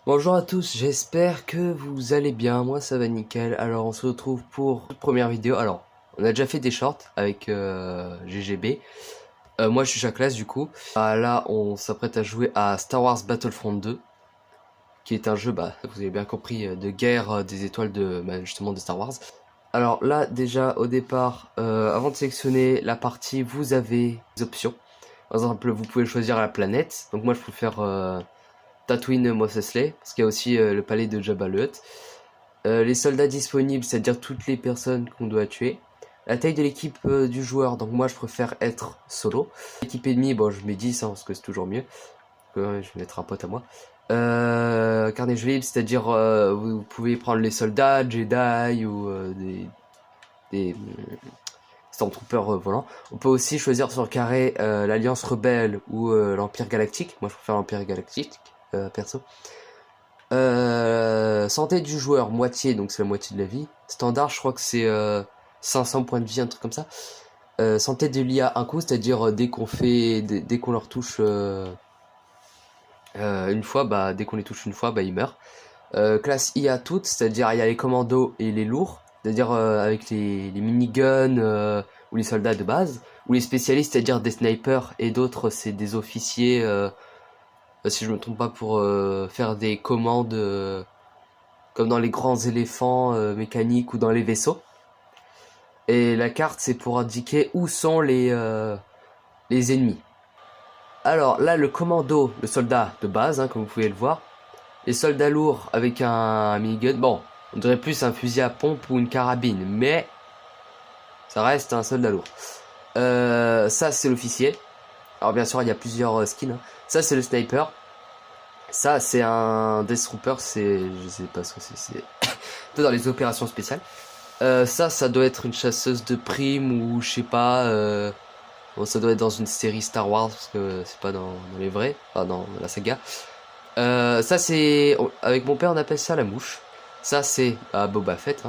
Bonjour à tous, j'espère que vous allez bien, moi ça va nickel. Alors on se retrouve pour toute première vidéo. Alors on a déjà fait des shorts avec GGB. Moi je suis Chaclas du coup. Là on s'apprête à jouer à Star Wars Battlefront 2, qui est un jeu, vous avez bien compris, de guerre des étoiles de justement de Star Wars. Alors là déjà au départ, avant de sélectionner la partie, vous avez des options. Par exemple vous pouvez choisir la planète. Donc moi je préfère Tatooine Mos Eisley, parce qu'il y a aussi le palais de Jabba le Hutt. Les soldats disponibles, c'est-à-dire toutes les personnes qu'on doit tuer. La taille de l'équipe du joueur, donc moi je préfère être solo. L'équipe ennemie, bon je mets 10 parce que c'est toujours mieux. Je vais mettre un pote à moi. Carnet libre, c'est-à-dire vous pouvez prendre les soldats, Jedi ou des Stormtroopers volants. On peut aussi choisir sur le carré l'Alliance Rebelle ou l'Empire Galactique. Moi je préfère l'Empire Galactique, perso. Santé du joueur, moitié, donc c'est la moitié de la vie. Standard, je crois que c'est 500 points de vie, un truc comme ça. Santé de l'IA, un coup, c'est-à-dire dès qu'on leur touche une fois, dès qu'on les touche une fois, ils meurent. Classe IA toutes, c'est-à-dire il y a les commandos et les lourds, c'est-à-dire avec les miniguns ou les soldats de base, ou les spécialistes, c'est-à-dire des snipers, et d'autres c'est des officiers, si je me trompe pas, pour faire des commandes comme dans les grands éléphants mécaniques ou dans les vaisseaux. Et la carte, c'est pour indiquer où sont les ennemis. Alors là, le commando, le soldat de base, comme vous pouvez le voir. Les soldats lourds avec un minigun. Bon, on dirait plus un fusil à pompe ou une carabine, mais ça reste un soldat lourd. Ça, c'est l'officier. Alors bien sûr, il y a plusieurs skins. Ça, c'est le sniper. Ça, c'est un Death Trooper. Je sais pas ce que c'est. Dans les opérations spéciales. Ça doit être une chasseuse de primes ou je sais pas. Bon, ça doit être dans une série Star Wars parce que c'est pas dans les vrais, enfin dans la saga. Ça c'est, avec mon père on appelle ça la mouche. Ça c'est Boba Fett.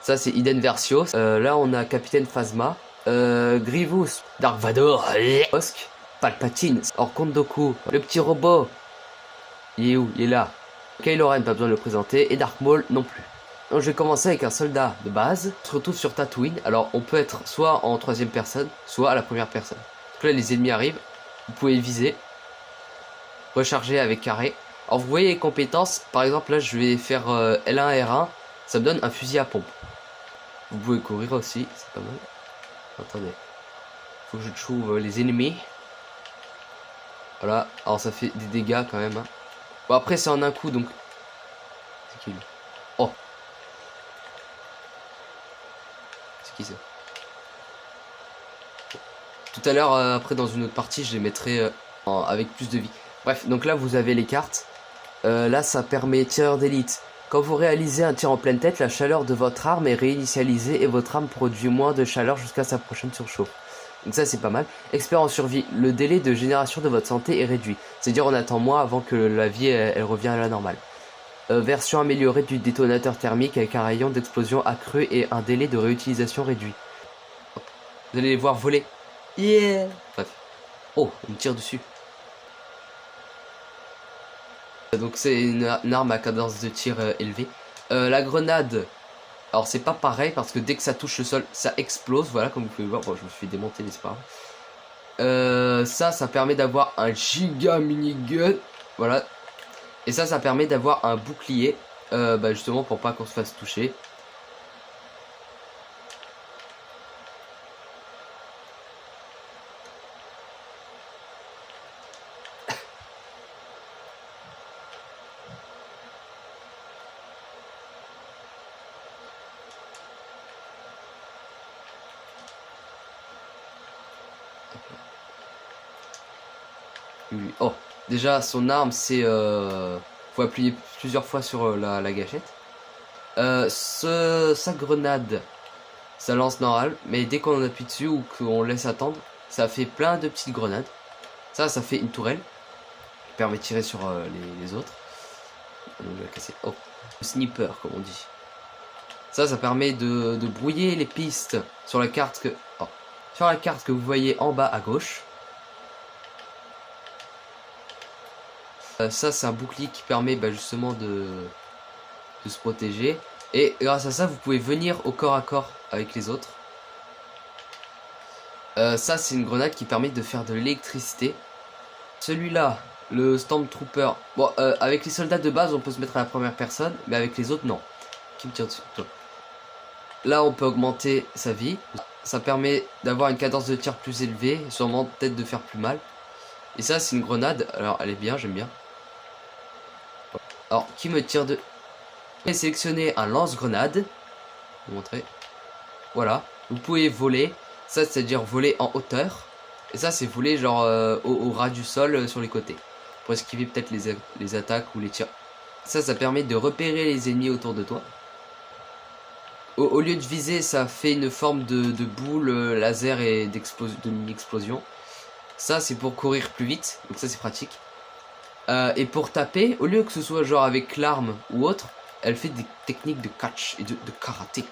Ça c'est Iden Versio. Là on a Capitaine Phasma, Grievous, Dark Vador, Osk, Palpatine, Ork Doku, le petit robot. Il est où? Il est là. Kylo Ren, pas besoin de le présenter, et Dark Maul non plus. Donc je vais commencer avec un soldat de base. On se retrouve sur Tatooine. Alors on peut être soit en troisième personne, soit à la première personne. Donc là les ennemis arrivent. Vous pouvez viser. Recharger avec carré. Alors vous voyez les compétences. Par exemple là je vais faire L1 R1. Ça me donne un fusil à pompe. Vous pouvez courir aussi. C'est pas mal. Attendez. Faut que je trouve les ennemis. Voilà. Alors ça fait des dégâts quand même. Bon après c'est en un coup donc. C'est qui lui? Oh. Qui c'est? Tout à l'heure, après dans une autre partie, je les mettrai avec plus de vie. Bref, donc là vous avez les cartes. Là ça permet tireur d'élite. Quand vous réalisez un tir en pleine tête, la chaleur de votre arme est réinitialisée et votre arme produit moins de chaleur jusqu'à sa prochaine surchauffe. Donc ça c'est pas mal. Expert en survie, le délai de génération de votre santé est réduit. C'est-à-dire on attend moins avant que la vie elle revient à la normale. Version améliorée du détonateur thermique avec un rayon d'explosion accru et un délai de réutilisation réduit. Hop. Vous allez les voir voler. Yeah. Bref. Oh, on me tire dessus. Donc c'est une arme à cadence de tir élevée. La grenade, alors c'est pas pareil parce que dès que ça touche le sol, ça explose. Voilà, comme vous pouvez voir. Bon, je me suis démonté, n'est-ce pas? Ça permet d'avoir un giga minigun. Voilà. Et ça permet d'avoir un bouclier. Justement pour pas qu'on se fasse toucher. Oh, déjà son arme c'est faut appuyer plusieurs fois sur la gâchette. Sa grenade, ça lance normal, mais dès qu'on appuie dessus ou qu'on laisse attendre, ça fait plein de petites grenades. Ça fait une tourelle qui permet de tirer sur les autres. On va casser. Oh, le sniper comme on dit. Ça permet de brouiller les pistes sur la carte sur la carte que vous voyez en bas à gauche. Ça c'est un bouclier qui permet justement de se protéger. Et grâce à ça vous pouvez venir au corps à corps avec les autres. Ça c'est une grenade qui permet de faire de l'électricité. Celui-là, le Stormtrooper, bon avec les soldats de base on peut se mettre à la première personne, mais avec les autres non. Qui me tire dessus? Toi. Là on peut augmenter sa vie. Ça permet d'avoir une cadence de tir plus élevée, sûrement peut-être de faire plus mal. Et ça c'est une grenade, alors elle est bien, j'aime bien. Alors qui me tire de... Je vais sélectionner un lance-grenade. Je vais vous montrer. Voilà, vous pouvez voler. Ça c'est à dire voler en hauteur. Et ça c'est voler genre au ras du sol sur les côtés. Pour esquiver peut-être les attaques ou les tirs. Ça permet de repérer les ennemis autour de toi. Au lieu de viser, ça fait une forme de boule laser et de mini-explosion. Ça c'est pour courir plus vite, donc ça c'est pratique. Et pour taper, au lieu que ce soit genre avec l'arme ou autre, elle fait des techniques de catch et de karaté.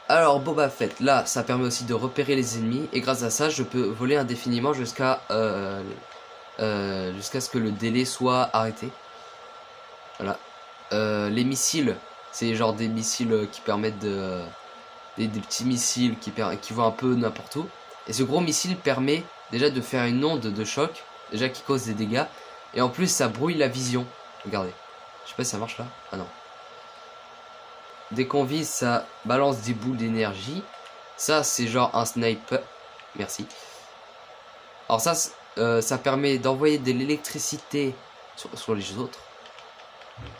Alors Boba Fett, là ça permet aussi de repérer les ennemis. Et grâce à ça je peux voler indéfiniment jusqu'à ce que le délai soit arrêté. Voilà. Les missiles, c'est genre des missiles qui permettent de... des petits missiles qui vont un peu n'importe où. Et ce gros missile permet déjà de faire une onde de choc, déjà qui cause des dégâts. Et en plus ça brouille la vision. Regardez. Je sais pas si ça marche là. Ah non. Dès qu'on vise, ça balance des boules d'énergie. Ça c'est genre un sniper. Merci. Alors ça permet d'envoyer de l'électricité sur les autres.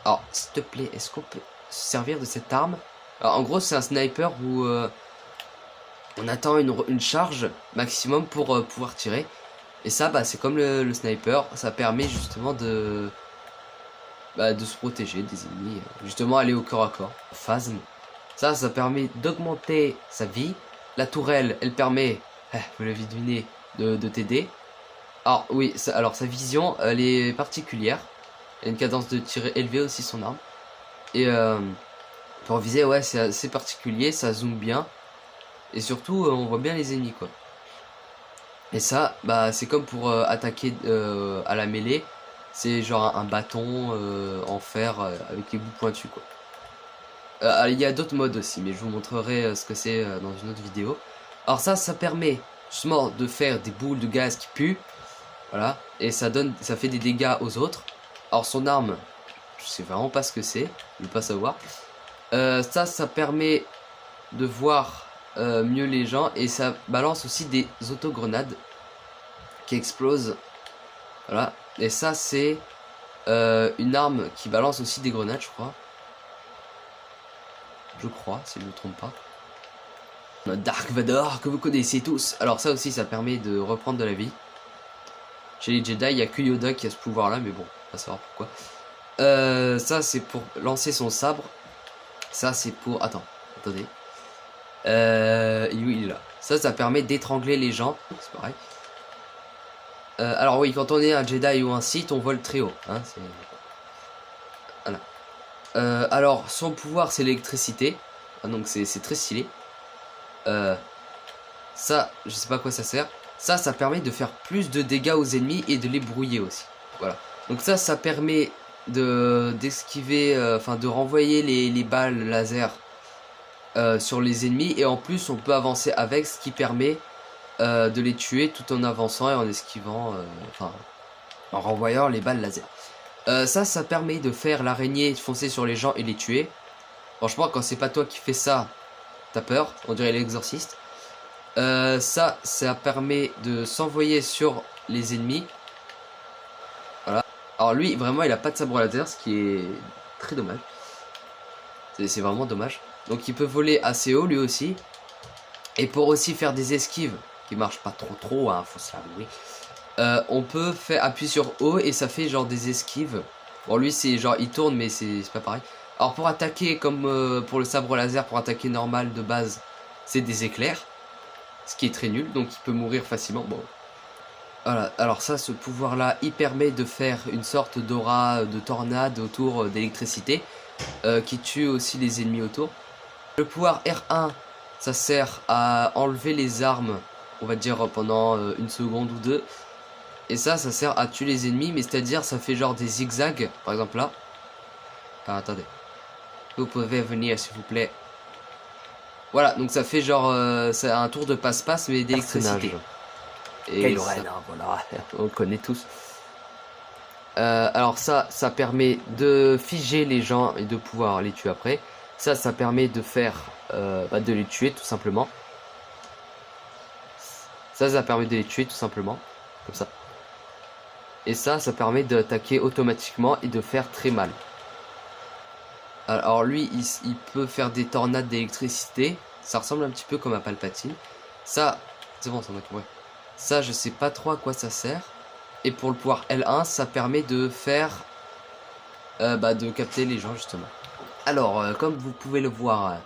Alors s'il te plaît, est-ce qu'on peut se servir de cette arme? Alors, en gros c'est un sniper où on attend une charge maximum pour pouvoir tirer. Et ça c'est comme le sniper. Ça permet justement de se protéger des ennemis. Justement aller au corps à corps. Phasme. Ça permet d'augmenter sa vie. La tourelle elle permet, vous l'avez deviné, de t'aider. Alors oui, alors sa vision elle est particulière. Elle a une cadence de tir élevée aussi son arme. Et pour viser ouais c'est assez particulier, ça zoome bien. Et surtout on voit bien les ennemis quoi. Et ça c'est comme pour attaquer à la mêlée. C'est genre un bâton en fer avec les bouts pointus quoi. Il y a d'autres modes aussi mais je vous montrerai ce que c'est dans une autre vidéo. Alors ça permet justement de faire des boules de gaz qui puent. Voilà. Et ça fait des dégâts aux autres. Alors son arme, je sais vraiment pas ce que c'est, je ne veux pas savoir. Ça permet de voir mieux les gens et ça balance aussi des autogrenades qui explosent. Voilà. Et ça c'est une arme qui balance aussi des grenades, je crois. Je crois, si je ne me trompe pas. Dark Vador que vous connaissez tous. Alors ça aussi ça permet de reprendre de la vie. Chez les Jedi il n'y a que Yoda qui a ce pouvoir là, mais bon, on va savoir pourquoi. Ça c'est pour lancer son sabre. Ça c'est pour... attendez. Il est là. Ça permet d'étrangler les gens. C'est pareil. Alors oui, quand on est un Jedi ou un Sith, on vole très haut. Hein, voilà. Alors son pouvoir c'est l'électricité. Donc c'est très stylé. Ça, je sais pas à quoi ça sert. Ça permet de faire plus de dégâts aux ennemis et de les brouiller aussi. Voilà. Donc ça permet d'esquiver, de renvoyer les balles laser sur les ennemis. Et en plus, on peut avancer avec, ce qui permet de les tuer tout en avançant et en esquivant, en renvoyant les balles laser. Ça permet de faire l'araignée foncer sur les gens et les tuer. Franchement, quand c'est pas toi qui fais ça, t'as peur. On dirait l'exorciste. Ça permet de s'envoyer sur les ennemis. Voilà. Alors lui vraiment il a pas de sabre laser, ce qui est très dommage. C'est vraiment dommage. Donc il peut voler assez haut lui aussi. Et pour aussi faire des esquives qui marchent pas trop hein, faut se l'avouer. On peut appuyer sur haut et ça fait genre des esquives. Bon lui c'est genre il tourne mais c'est pas pareil. Alors pour attaquer comme pour le sabre laser, pour attaquer normal de base, c'est des éclairs. Ce qui est très nul, donc il peut mourir facilement. Bon. Voilà, alors ça, ce pouvoir-là, il permet de faire une sorte d'aura de tornade autour d'électricité qui tue aussi les ennemis autour. Le pouvoir R1, ça sert à enlever les armes, on va dire pendant une seconde ou deux. Et ça sert à tuer les ennemis, mais c'est-à-dire ça fait genre des zigzags, par exemple là. Ah, attendez. Vous pouvez venir s'il vous plaît. Voilà, donc ça fait genre c'est un tour de passe-passe mais d'électricité. Et ça, voilà, on le connaît tous. Alors ça permet de figer les gens et de pouvoir les tuer après. Ça permet de faire, de les tuer tout simplement. Ça permet de les tuer tout simplement, comme ça. Et ça permet d'attaquer automatiquement et de faire très mal. Alors lui, il peut faire des tornades d'électricité. Ça ressemble un petit peu comme à Palpatine. Ça, c'est bon, ça m'a compris. Ça, je sais pas trop à quoi ça sert. Et pour le pouvoir L1, ça permet de faire... de capter les gens, justement. Alors, comme vous pouvez le voir,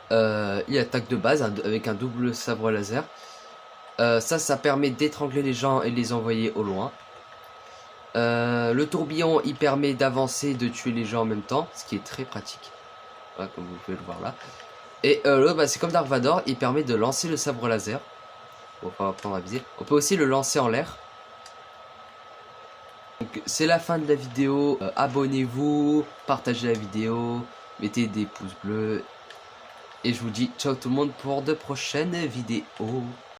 il attaque de base avec un double sabre laser. Ça permet d'étrangler les gens et les envoyer au loin. Le tourbillon, il permet d'avancer, de tuer les gens en même temps, ce qui est très pratique. Voilà, comme vous pouvez le voir là. Et c'est comme Dark Vador, il permet de lancer le sabre laser. Bon, on va apprendre à viser. On peut aussi le lancer en l'air. Donc c'est la fin de la vidéo. Abonnez-vous, partagez la vidéo, mettez des pouces bleus. Et je vous dis ciao tout le monde pour de prochaines vidéos.